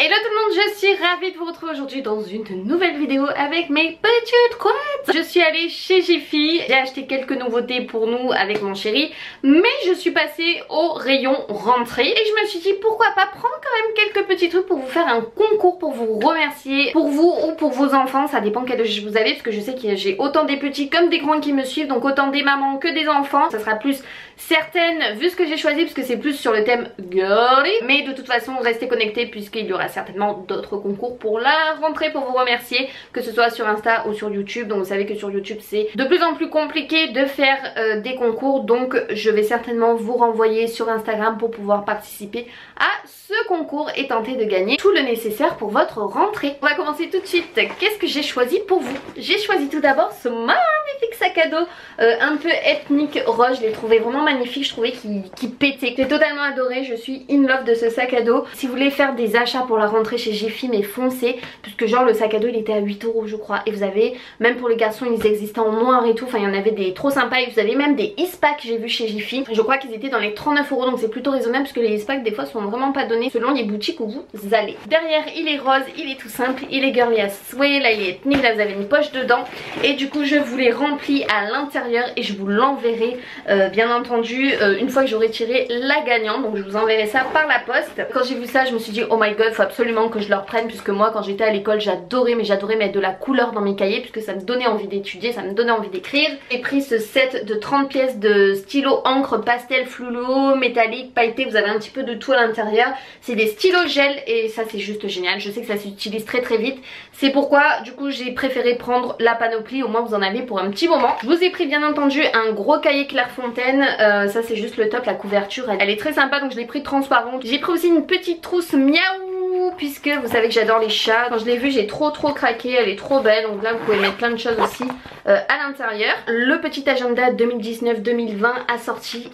Hello tout le monde, je suis ravie de vous retrouver aujourd'hui dans une nouvelle vidéo avec mes petites couettes. Je suis allée chez Jiffy, j'ai acheté quelques nouveautés pour nous avec mon chéri, mais je suis passée au rayon rentrée et je me suis dit pourquoi pas prendre quand même quelques petits trucs pour vous faire un concours, pour vous remercier, pour vous ou pour vos enfants, ça dépend quel âge vous avez, parce que je sais que j'ai autant des petits comme des grands qui me suivent, donc autant des mamans que des enfants. Ça sera plus certaines vu ce que j'ai choisi, parce que c'est plus sur le thème girly, mais de toute façon restez connectés puisqu'il y aura certainement d'autres concours pour la rentrée pour vous remercier, que ce soit sur Insta ou sur YouTube. Donc vous savez que sur YouTube c'est de plus en plus compliqué de faire des concours, donc je vais certainement vous renvoyer sur Instagram pour pouvoir participer à ce concours et tenter de gagner tout le nécessaire pour votre rentrée. On va commencer tout de suite. Qu'est-ce que j'ai choisi pour vous? J'ai choisi tout d'abord ce magnifique sac à dos un peu ethnique rose. Je l'ai trouvé vraiment magnifique, je trouvais qu'il pétait. J'ai totalement adoré, je suis in love de ce sac à dos. Si vous voulez faire des achats pour la rentrée chez Jiffy, mais foncez, puisque genre le sac à dos il était à 8 € je crois, et vous avez, même pour les garçons ils existaient en noir et tout, enfin il y en avait des trop sympas, et vous avez même des Eastpak que j'ai vu chez Jiffy, je crois qu'ils étaient dans les 39 €, donc c'est plutôt raisonnable parce que les Eastpak des fois sont vraiment pas donnés selon les boutiques où vous allez. Derrière il est rose, il est tout simple, il est girly as sway, là il est ethnique, là vous avez une poche dedans, et du coup je vous l'ai rempli à l'intérieur et je vous l'enverrai bien entendu une fois que j'aurai tiré la gagnante, donc je vous enverrai ça par la poste. Quand j'ai vu ça je me suis dit oh my god, faut absolument que je le reprenne, puisque moi quand j'étais à l'école j'adorais mettre de la couleur dans mes cahiers, puisque ça me donnait envie d'étudier, ça me donnait envie d'écrire. J'ai pris ce set de 30 pièces de stylo encre pastel fluo, métallique, pailleté, vous avez un petit peu de tout à l'intérieur. C'est des stylos gel et ça c'est juste génial, je sais que ça s'utilise très très vite, c'est pourquoi du coup j'ai préféré prendre la panoplie, au moins vous en avez pour un petit moment. Je vous ai pris bien entendu un gros cahier Clairefontaine, ça c'est juste le top, la couverture elle est très sympa, donc je l'ai pris transparente. J'ai pris aussi une petite trousse miaou, puisque vous savez que j'adore les chats. Quand je l'ai vue j'ai trop craqué, elle est trop belle, donc là vous pouvez mettre plein de choses aussi à l'intérieur. Le petit agenda 2019-2020 assorti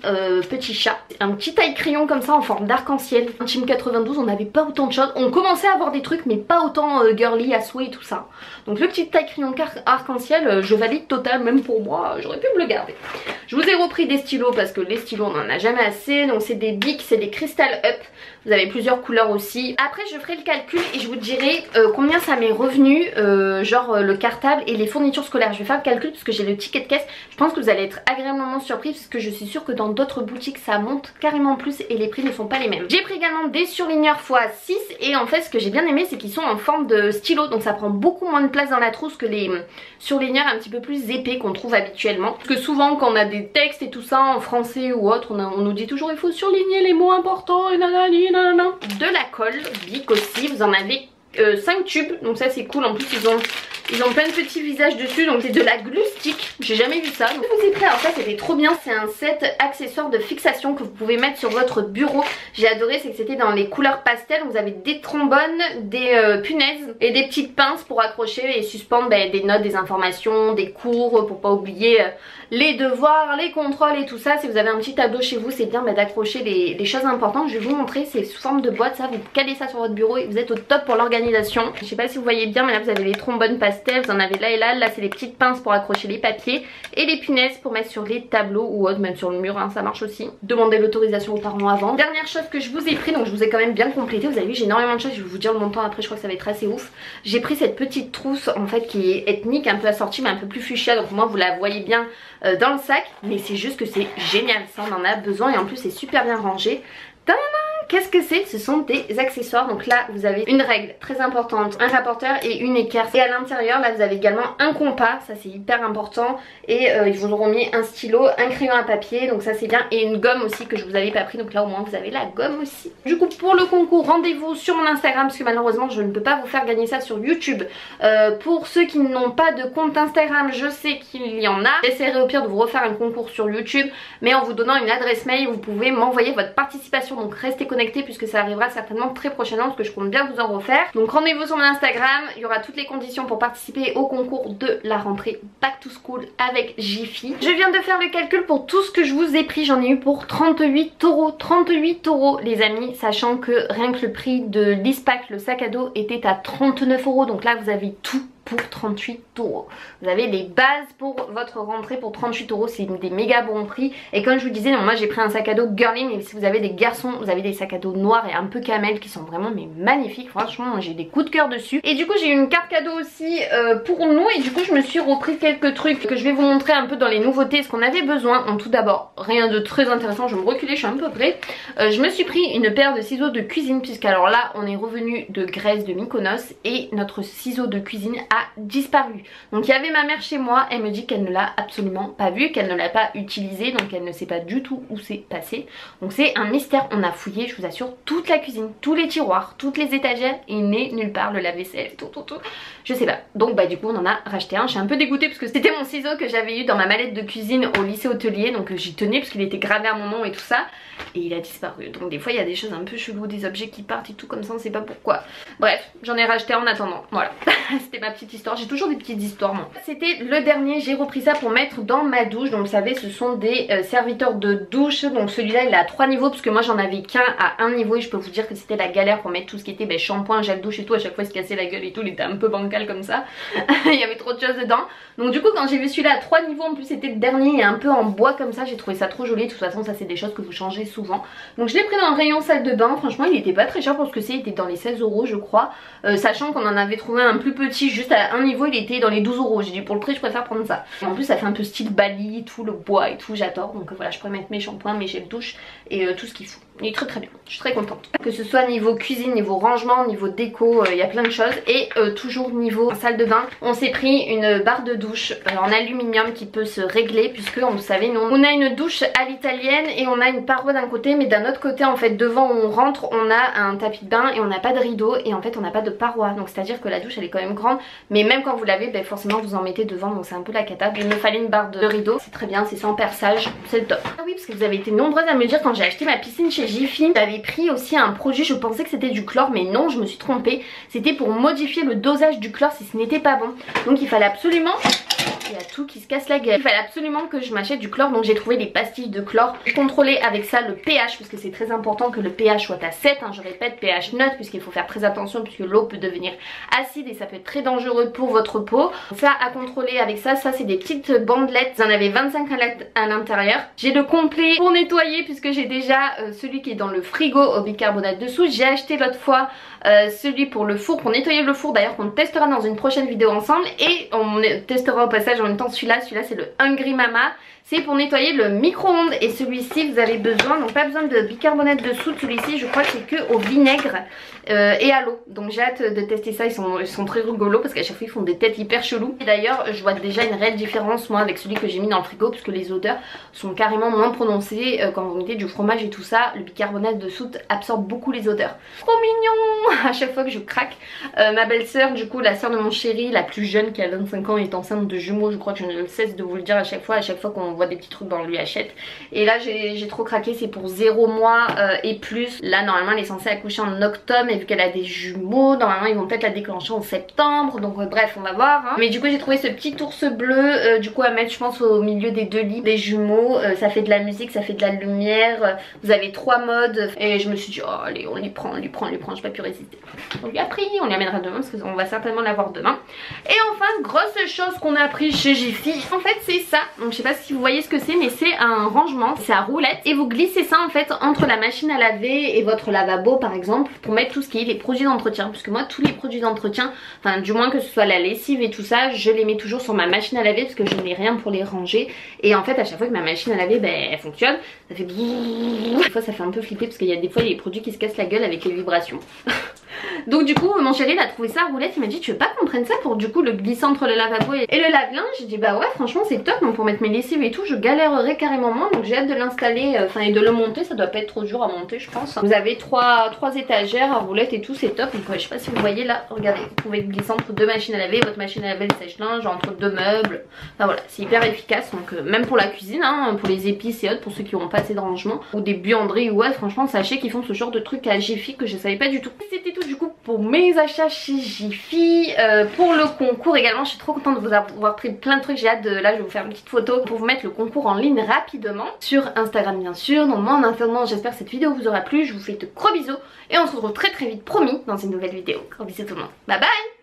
petit chat, un petit taille crayon comme ça en forme d'arc-en-ciel. En Team 92 on n'avait pas autant de choses, on commençait à avoir des trucs mais pas autant girly, à souhait et tout ça. Donc le petit taille crayon arc-en-ciel je valide total, même pour moi j'aurais pu me le garder. Je vous ai repris des stylos parce que les stylos on n'en a jamais assez, donc c'est des Bic, c'est des Crystal Up, vous avez plusieurs couleurs aussi. Après je ferai le calcul et je vous dirai combien ça m'est revenu, genre le cartable et les fournitures scolaires. Je vais faire le calcul parce que j'ai le ticket de caisse. Je pense que vous allez être agréablement surpris parce que je suis sûre que dans d'autres boutiques ça monte carrément plus et les prix ne sont pas les mêmes. J'ai pris également des surligneurs x6 et en fait ce que j'ai bien aimé c'est qu'ils sont en forme de stylo, donc ça prend beaucoup moins de place dans la trousse que les surligneurs un petit peu plus épais qu'on trouve habituellement. Parce que souvent quand on a des textes et tout ça en français ou autre, on nous dit toujours il faut surligner les mots importants et nanani nanana. De la colle Bic aussi, vous en avez 5 tubes, donc ça c'est cool. En plus ils ont plein de petits visages dessus, donc c'est de la glue stick, j'ai jamais vu ça. Donc je vous ai pris, alors ça c'était trop bien, c'est un set accessoire de fixation que vous pouvez mettre sur votre bureau. J'ai adoré, c'est que c'était dans les couleurs pastel, vous avez des trombones, des punaises et des petites pinces pour accrocher et suspendre des notes, des informations, des cours, pour pas oublier les devoirs, les contrôles et tout ça. Si vous avez un petit tableau chez vous, c'est bien d'accrocher les choses importantes. Je vais vous montrer, c'est sous forme de boîte, ça vous calez ça sur votre bureau et vous êtes au top pour l'organisation. Je sais pas si vous voyez bien, mais là vous avez les trombones pastel, vous en avez là et là. Là c'est les petites pinces pour accrocher les papiers et les punaises pour mettre sur les tableaux ou autre, même sur le mur, hein, ça marche aussi. Demandez l'autorisation aux parents avant. Dernière chose que je vous ai pris, donc je vous ai quand même bien complété, vous avez vu j'ai énormément de choses, je vais vous dire le montant après, je crois que ça va être assez ouf. J'ai pris cette petite trousse en fait qui est ethnique, un peu assortie mais un peu plus fuchsia, donc moi vous la voyez bien dans le sac, mais c'est juste que c'est génial, ça on en a besoin et en plus c'est super bien rangé. Tadam! Qu'est-ce que c'est? Ce sont des accessoires. Donc là vous avez une règle très importante, un rapporteur et une équerre. Et à l'intérieur là vous avez également un compas, ça c'est hyper important. Et ils vous auront mis un stylo, un crayon à papier, donc ça c'est bien. Et une gomme aussi que je vous avais pas pris, donc là au moins vous avez la gomme aussi. Du coup pour le concours, rendez-vous sur mon Instagram parce que malheureusement je ne peux pas vous faire gagner ça sur YouTube. Pour ceux qui n'ont pas de compte Instagram, je sais qu'il y en a. J'essaierai au pire de vous refaire un concours sur YouTube, mais en vous donnant une adresse mail vous pouvez m'envoyer votre participation, donc restez connectés puisque ça arrivera certainement très prochainement parce que je compte bien vous en refaire. Donc rendez-vous sur mon Instagram, il y aura toutes les conditions pour participer au concours de la rentrée Back to School avec Jiffy. Je viens de faire le calcul pour tout ce que je vous ai pris, j'en ai eu pour 38 €. 38 € les amis, sachant que rien que le prix de l'Eastpak, le sac à dos, était à 39 €, donc là vous avez tout pour 38 €. Vous avez les bases pour votre rentrée pour 38 €, c'est des méga bons prix. Et comme je vous disais, moi j'ai pris un sac à dos girly, mais si vous avez des garçons, vous avez des sacs à dos noirs et un peu camel qui sont vraiment mais magnifiques. Franchement, j'ai des coups de cœur dessus. Et du coup, j'ai eu une carte cadeau aussi pour nous, et du coup, je me suis repris quelques trucs que je vais vous montrer un peu dans les nouveautés, ce qu'on avait besoin. Donc tout d'abord, rien de très intéressant, je vais me reculer, je suis un peu près. Je me suis pris une paire de ciseaux de cuisine, puisqu'alors là, on est revenu de Grèce, de Mykonos, et notre ciseau de cuisine a disparu. Donc il y avait ma mère chez moi, elle me dit qu'elle ne l'a absolument pas vu, qu'elle ne l'a pas utilisé, donc elle ne sait pas du tout où c'est passé. Donc c'est un mystère, on a fouillé, je vous assure, toute la cuisine, tous les tiroirs, toutes les étagères, il n'est nulle part, le lave-vaisselle, tout. Je sais pas. Donc bah du coup on en a racheté un, je suis un peu dégoûtée parce que c'était mon ciseau que j'avais eu dans ma mallette de cuisine au lycée hôtelier, donc j'y tenais parce qu'il était gravé à mon nom et tout ça, et il a disparu. Donc des fois il y a des choses un peu cheloues, des objets qui partent et tout comme ça, on sait pas pourquoi. Bref, j'en ai racheté en attendant, voilà. C'était ma petite histoire, j'ai toujours des petites histoires moi. C'était le dernier, j'ai repris ça pour mettre dans ma douche. Donc vous savez, ce sont des serviteurs de douche, donc celui-là il est à 3 niveaux parce que moi j'en avais qu'un à 1 niveau, et je peux vous dire que c'était la galère pour mettre tout ce qui était shampoing, gel douche et tout. À chaque fois il se cassait la gueule et tout, il était un peu bancal comme ça. Il y avait trop de choses dedans. Donc du coup quand j'ai vu celui-là à 3 niveaux, en plus c'était le dernier et un peu en bois comme ça, j'ai trouvé ça trop joli. De toute façon ça c'est des choses que vous changez souvent. Donc je l'ai pris dans le rayon salle de bain. Franchement il était pas très cher pour ce que c'est, il était dans les 16 € je crois, sachant qu'on en avait trouvé un plus petit juste à 1 niveau, il était dans les 12 €. J'ai dit pour le prix je préfère prendre ça. Et en plus ça fait un peu style Bali, tout le bois et tout, j'adore. Donc voilà, je pourrais mettre mes shampoings, mes gels douche et tout ce qu'il faut. Il est très très bien, je suis très contente. Que ce soit niveau cuisine, niveau rangement, niveau déco, il y a plein de choses. Et toujours niveau salle de bain, on s'est pris une barre de douche en aluminium qui peut se régler, puisque vous savez, nous on a une douche à l'italienne et on a une paroi d'un côté, mais d'un autre côté en fait devant où on rentre on a un tapis de bain et on n'a pas de rideau, et en fait on n'a pas de paroi. Donc c'est à dire que la douche elle est quand même grande, mais même quand vous l'avez, forcément vous en mettez devant, donc c'est un peu la cata. Il me fallait une barre de rideau, c'est très bien, c'est sans perçage, c'est le top. Ah oui, parce que vous avez été nombreuses à me dire quand j'ai acheté ma piscine chez Jiffy, j'avais pris aussi un produit, je pensais que c'était du chlore, mais non, je me suis trompée. C'était pour modifier le dosage du chlore si ce n'était pas bon. Donc il fallait absolument... Il y a tout qui se casse la gueule. Il fallait absolument que je m'achète du chlore, donc j'ai trouvé des pastilles de chlore. J'ai contrôlé avec ça le pH, parce que c'est très important que le pH soit à 7, je répète, pH neutre, puisqu'il faut faire très attention, puisque l'eau peut devenir acide et ça peut être très dangereux pour votre peau. Ça à contrôler avec ça, c'est des petites bandelettes, vous en avez 25 à l'intérieur. J'ai le complet pour nettoyer, puisque j'ai déjà celui qui est dans le frigo au bicarbonate de soude. J'ai acheté l'autre fois celui pour le four, pour nettoyer le four d'ailleurs, qu'on testera dans une prochaine vidéo ensemble, et on testera au passage en même temps celui-là c'est le Hungry Mama, c'est pour nettoyer le micro-ondes. Et celui-ci vous avez besoin, donc pas besoin de bicarbonate de soude, celui-ci je crois que c'est que au vinaigre et à l'eau. Donc j'ai hâte de tester ça, ils sont très rigolos parce qu'à chaque fois ils font des têtes hyper cheloues. Et d'ailleurs je vois déjà une réelle différence moi avec celui que j'ai mis dans le frigo, parce que les odeurs sont carrément moins prononcées quand vous mettez du fromage et tout ça. Le bicarbonate de soude absorbe beaucoup les odeurs. Trop mignon. À chaque fois que je craque. Ma belle-sœur, du coup la sœur de mon chéri, la plus jeune qui a 25 ans, est enceinte de jumeaux, je crois que je ne cesse de vous le dire à chaque fois qu'on voit des petits trucs, on lui achète. Et là j'ai trop craqué, c'est pour 0 mois et plus. Là normalement elle est censée accoucher en octobre, et vu qu'elle a des jumeaux, normalement ils vont peut-être la déclencher en septembre, donc bref on va voir. Mais du coup j'ai trouvé ce petit ours bleu du coup à mettre je pense au milieu des deux lits des jumeaux. Ça fait de la musique, ça fait de la lumière, vous avez 3 modes, et je me suis dit oh allez on lui prend, j'ai pas pu résister. On lui a pris, on lui amènera demain parce qu'on va certainement l'avoir demain. Et enfin grosse chose qu'on a pris chez Jiffy, en fait c'est ça. Donc je sais pas si vous voyez ce que c'est, mais c'est un rangement, c'est à roulette, et vous glissez ça en fait entre la machine à laver et votre lavabo par exemple, pour mettre tout ce qui est les produits d'entretien. Parce que moi tous les produits d'entretien, enfin du moins que ce soit la lessive et tout ça, je les mets toujours sur ma machine à laver parce que je n'ai rien pour les ranger. Et en fait à chaque fois que ma machine à laver elle fonctionne, ça fait des fois ça fait un peu flipper parce qu'il y a des fois il y a des produits qui se cassent la gueule avec les vibrations. Donc du coup mon chéri il a trouvé ça à roulette, il m'a dit tu veux pas qu'on prenne ça pour du coup le glisser entre le lavabo et le lave-linge. J'ai dit bah ouais franchement c'est top, donc pour mettre mes lessives et tout je galérerais carrément moins, donc j'ai hâte de l'installer, et de le monter, ça doit pas être trop dur à monter je pense. Vous avez 3 étagères à roulette et tout, c'est top. Donc ouais, je sais pas si vous voyez là, regardez, vous pouvez le glisser entre 2 machines à laver, votre machine à laver, le sèche-linge, entre 2 meubles, enfin voilà c'est hyper efficace. Donc même pour la cuisine, pour les épices et autres, pour ceux qui n'ont pas assez de rangement, ou des buanderies ou autre, franchement sachez qu'ils font ce genre de truc à Jiffy que je savais pas du tout. C'était tout du coup pour mes achats chez Jiffy. Pour le concours également, je suis trop contente de vous avoir pris plein de trucs. J'ai hâte de, là je vais vous faire une petite photo pour vous mettre le concours en ligne rapidement sur Instagram bien sûr. Donc moi en attendant j'espère que cette vidéo vous aura plu, je vous fais de gros bisous et on se retrouve très vite promis dans une nouvelle vidéo. Gros bisous tout le monde, bye bye.